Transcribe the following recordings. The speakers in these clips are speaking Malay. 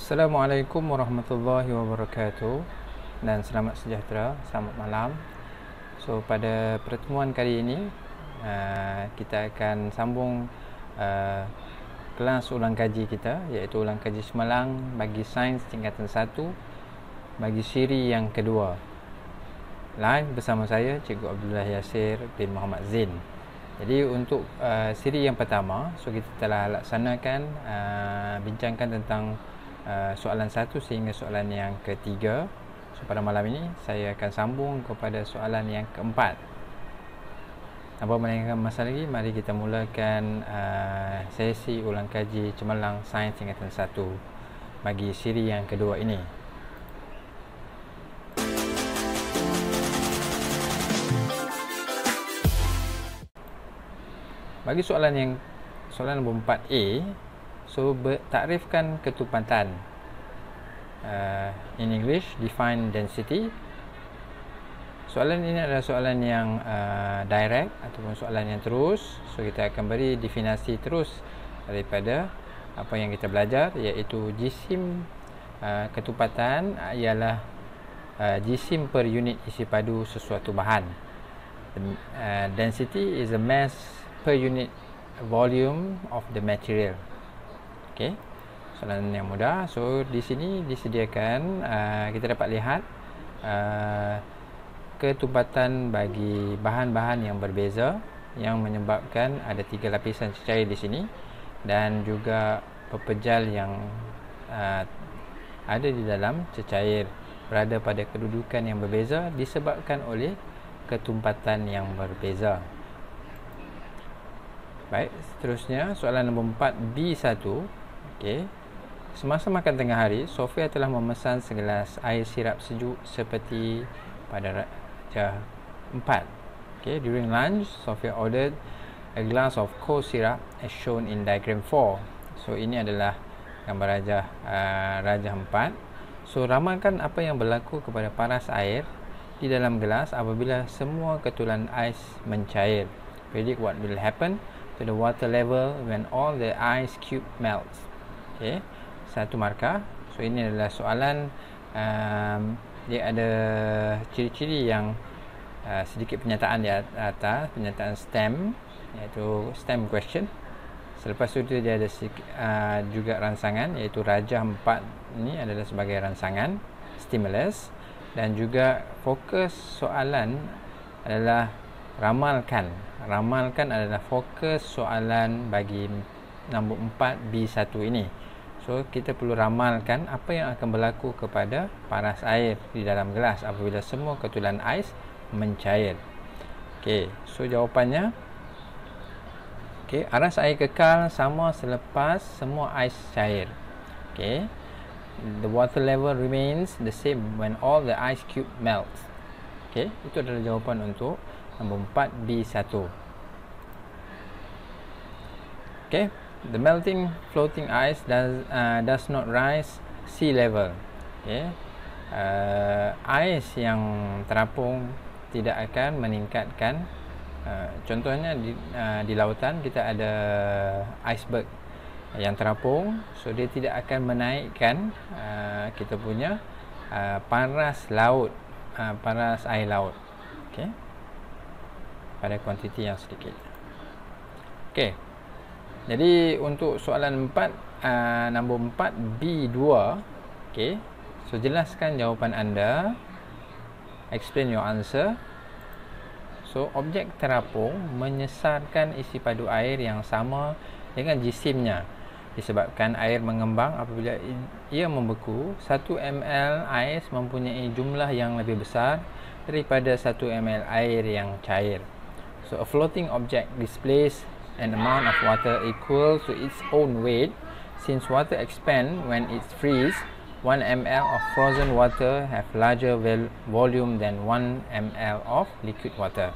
Assalamualaikum warahmatullahi wabarakatuh dan selamat sejahtera, selamat malam. So pada pertemuan kali ini kita akan sambung kelas ulang kaji kita, iaitu ulang kaji semalang bagi sains tingkatan 1 bagi siri yang kedua. Live bersama saya Cikgu Abdullah Yasir bin Muhammad Zain. Jadi untuk siri yang pertama, so kita telah laksanakan bincangkan tentang soalan 1 sehingga soalan yang ketiga. So pada malam ini saya akan sambung kepada soalan yang keempat. Tanpa melengahkan masa lagi, mari kita mulakan sesi ulang kaji cemerlang sains tingkatan 1 bagi siri yang kedua ini. Bagi soalan nombor 4A, so takrifkan ketupatan. In English, define density. Soalan ini adalah soalan yang direct ataupun soalan yang terus. So kita akan beri definisi terus daripada apa yang kita belajar, iaitu jisim ketupatan ialah jisim per unit isi padu sesuatu bahan. Density is a mass per unit volume of the material. Okey, soalan yang mudah. So di sini disediakan kita dapat lihat ketupatan bagi bahan-bahan yang berbeza yang menyebabkan ada 3 lapisan cecair di sini, dan juga pepejal yang ada di dalam cecair berada pada kedudukan yang berbeza disebabkan oleh ketupatan yang berbeza. Baik, seterusnya soalan nombor 4B1. Okey. Semasa makan tengah hari, Sofia telah memesan segelas air sirap sejuk seperti pada Raja 4. Okey, during lunch, Sofia ordered a glass of cold syrup as shown in diagram 4. So ini adalah gambar Raja 4. So ramalkan apa yang berlaku kepada paras air di dalam gelas apabila semua ketulan ais mencair. Predict what will happen to the water level when all the ice cube melts. Okey, 1 markah. So ini adalah soalan dia ada ciri-ciri yang sedikit penyataan di atas, penyataan STEM, iaitu STEM question. Selepas itu dia ada juga rangsangan, iaitu Raja 4 ini adalah sebagai rangsangan, stimulus, dan juga fokus soalan adalah ramalkan. Ramalkan adalah fokus soalan bagi nombor 4B1 ini. So kita perlu ramalkan apa yang akan berlaku kepada paras air di dalam gelas apabila semua ketulan ais mencair. Okey, so jawapannya, okey, aras air kekal sama selepas semua ais cair. Okey, the water level remains the same when all the ice cube melts. Okey, itu adalah jawapan untuk nombor 4B1. Okay, the melting floating ice does not rise sea level. Okay, ais yang terapung tidak akan meningkatkan. Contohnya di lautan kita ada iceberg yang terapung, so dia tidak akan menaikkan kita punya paras laut, paras air laut. Okay, pada kuantiti yang sedikit. Okey, jadi untuk soalan 4, nombor 4B2, okey, so jelaskan jawapan anda, explain your answer. So objek terapung menyesarkan isi padu air yang sama dengan jisimnya disebabkan air mengembang apabila ia membeku. 1 ml ais mempunyai jumlah yang lebih besar daripada 1 ml air yang cair. So a floating object displays an amount of water equal to its own weight. Since water expand when it freezes, 1 ml of frozen water have larger volume than 1 ml of liquid water.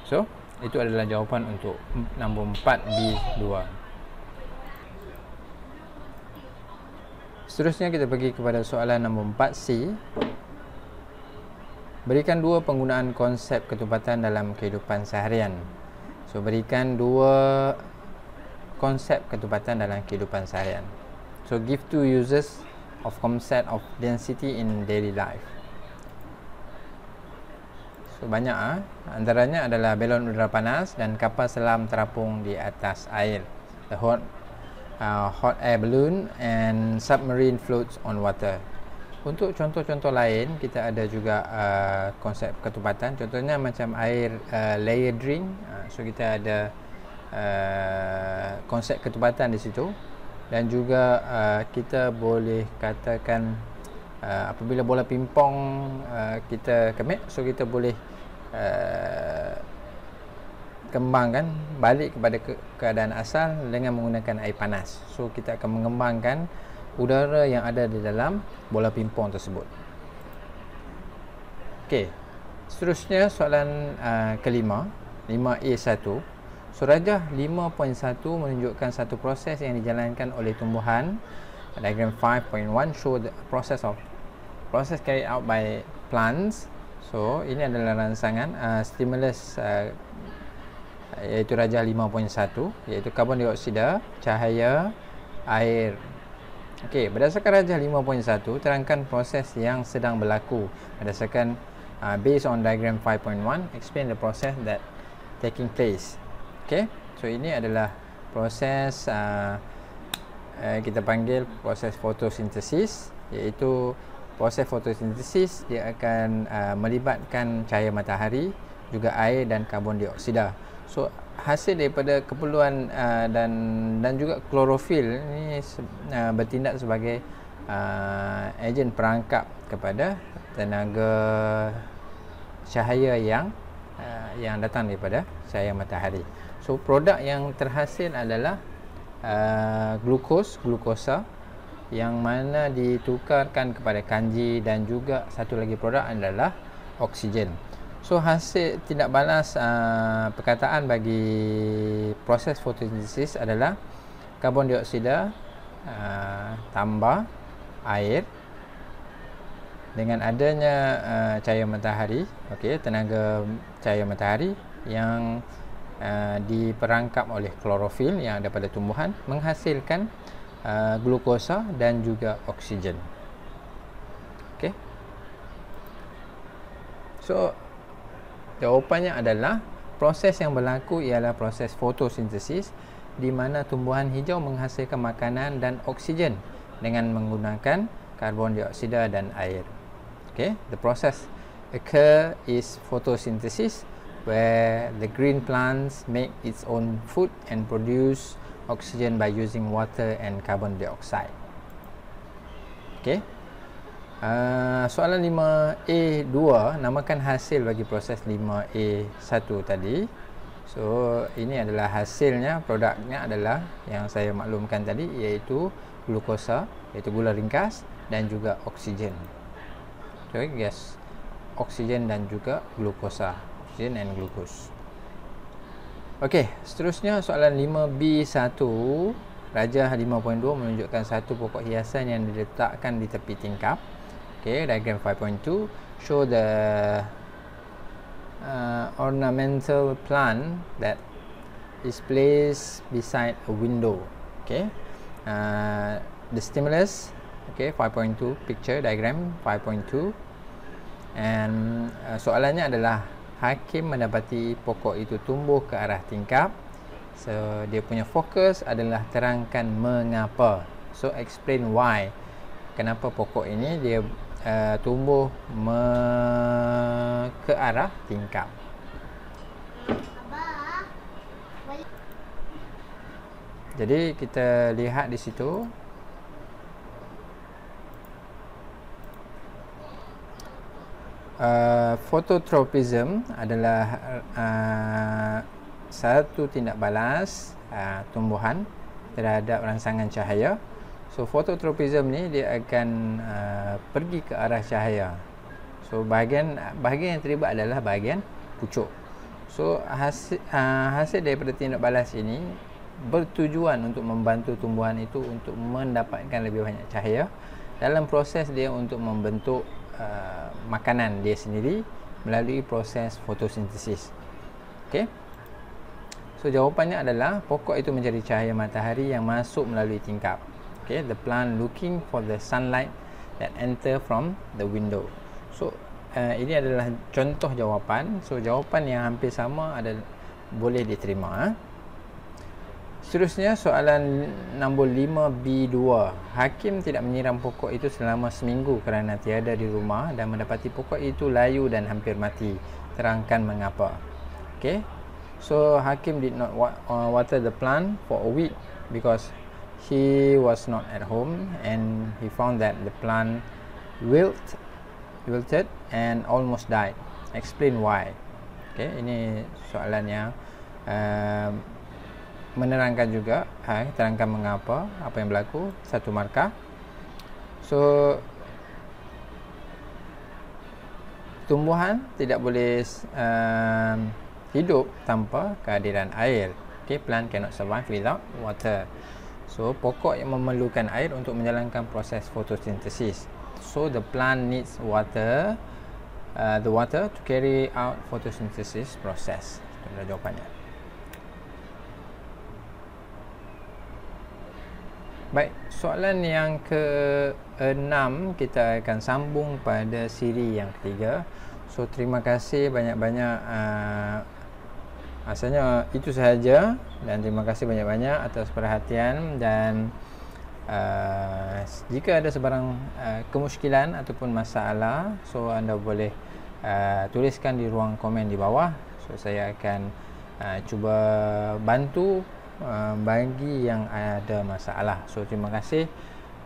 So itu adalah jawapan untuk nombor 4B2. Seterusnya kita pergi kepada soalan nombor 4C. Berikan 2 penggunaan konsep ketupatan dalam kehidupan seharian. So berikan 2 konsep ketupatan dalam kehidupan seharian. So give two uses of concept of density in daily life. So banyak antaranya adalah balon udara panas dan kapal selam terapung di atas air. The hot air balloon and submarine floats on water. Untuk contoh-contoh lain, kita ada juga konsep ketupatan. Contohnya macam air layering. So kita ada konsep ketupatan di situ. Dan juga kita boleh katakan apabila bola pingpong kita kemit, so kita boleh kembangkan balik kepada keadaan asal dengan menggunakan air panas. So kita akan mengembangkan udara yang ada di dalam bola pingpong tersebut. Okey, seterusnya soalan kelima, 5A1. So rajah 5.1 menunjukkan satu proses yang dijalankan oleh tumbuhan. Diagram 5.1 show the process carried out by plants. So ini adalah rangsangan stimulus iaitu rajah 5.1, iaitu karbon dioksida, cahaya, air. Okey, berdasarkan rajah 5.1, terangkan proses yang sedang berlaku. Berdasarkan based on diagram 5.1, explain the process that taking place. Okay, so ini adalah proses kita panggil proses fotosintesis, iaitu proses fotosintesis dia akan melibatkan cahaya matahari, juga air dan karbon dioksida. So hasil daripada keperluan dan juga klorofil ini bertindak sebagai ejen perangkap kepada tenaga cahaya yang datang daripada cahaya matahari. So produk yang terhasil adalah glukosa yang mana ditukarkan kepada kanji, dan juga satu lagi produk adalah oksigen. So hasil tindak balas perkataan bagi proses fotosintesis adalah karbon dioksida tambah air dengan adanya cahaya matahari, okey, tenaga cahaya matahari yang diperangkap oleh klorofil yang ada pada tumbuhan menghasilkan glukosa dan juga oksigen. Okey. So jawapannya adalah proses yang berlaku ialah proses fotosintesis di mana tumbuhan hijau menghasilkan makanan dan oksigen dengan menggunakan karbon dioksida dan air. Okay, the process occur is photosynthesis, where the green plants make its own food and produce oxygen by using water and carbon dioxide. Okay. Soalan 5A2, namakan hasil bagi proses 5A1 tadi. So ini adalah hasilnya, produknya adalah yang saya maklumkan tadi, iaitu glukosa, iaitu gula ringkas, dan juga oksigen. So gas, oksigen dan juga glukosa, oksigen and glucose. Okey, seterusnya soalan 5B1, rajah 5.2 menunjukkan satu pokok hiasan yang diletakkan di tepi tingkap. Okey, diagram 5.2 show the ornamental plant that is placed beside a window. Okay, the stimulus. Okay, 5.2 picture diagram 5.2, and soalannya adalah hakim mendapati pokok itu tumbuh ke arah tingkap. So dia punya fokus adalah terangkan mengapa. So explain why. Kenapa pokok ini dia tumbuh ke arah tingkap. Jadi kita lihat di situ. Phototropism adalah satu tindak balas tumbuhan terhadap rangsangan cahaya. So phototropism ni dia akan pergi ke arah cahaya. So bahagian yang terlibat adalah bahagian pucuk. So hasil daripada tindak balas ini bertujuan untuk membantu tumbuhan itu untuk mendapatkan lebih banyak cahaya dalam proses dia untuk membentuk makanan dia sendiri melalui proses fotosintesis. Okey. So jawapannya adalah pokok itu mencari cahaya matahari yang masuk melalui tingkap. Okay, the plant looking for the sunlight that enter from the window. So ini adalah contoh jawapan. So jawapan yang hampir sama ada boleh diterima. Seterusnya soalan nombor 5B2. Hakim tidak menyiram pokok itu selama seminggu kerana tiada di rumah dan mendapati pokok itu layu dan hampir mati. Terangkan mengapa. Okay, so Hakim did not water the plant for a week because he was not at home and he found that the plant wilted and almost died. Explain why. Okay, ini soalan yang menerangkan juga, terangkan mengapa, apa yang berlaku, 1 markah. So tumbuhan tidak boleh hidup tanpa kehadiran air. Okay, plant cannot survive without water. So pokok yang memerlukan air untuk menjalankan proses fotosintesis. So the plant needs water, the water to carry out photosynthesis process. Itu adalah jawapannya. Baik, soalan yang ke-6 kita akan sambung pada siri yang ketiga. So terima kasih banyak-banyak. Asalnya itu sahaja, dan terima kasih banyak-banyak atas perhatian. Dan jika ada sebarang kemusykilan ataupun masalah, so anda boleh tuliskan di ruang komen di bawah. So saya akan cuba bantu bagi yang ada masalah. So terima kasih,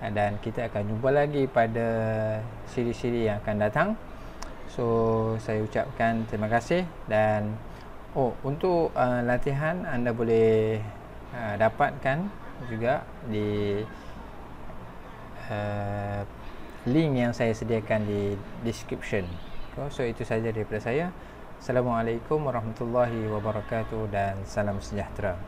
dan kita akan jumpa lagi pada siri-siri yang akan datang. So saya ucapkan terima kasih. Dan untuk latihan anda boleh dapatkan juga di link yang saya sediakan di description. So itu saja daripada saya. Assalamualaikum warahmatullahi wabarakatuh dan salam sejahtera.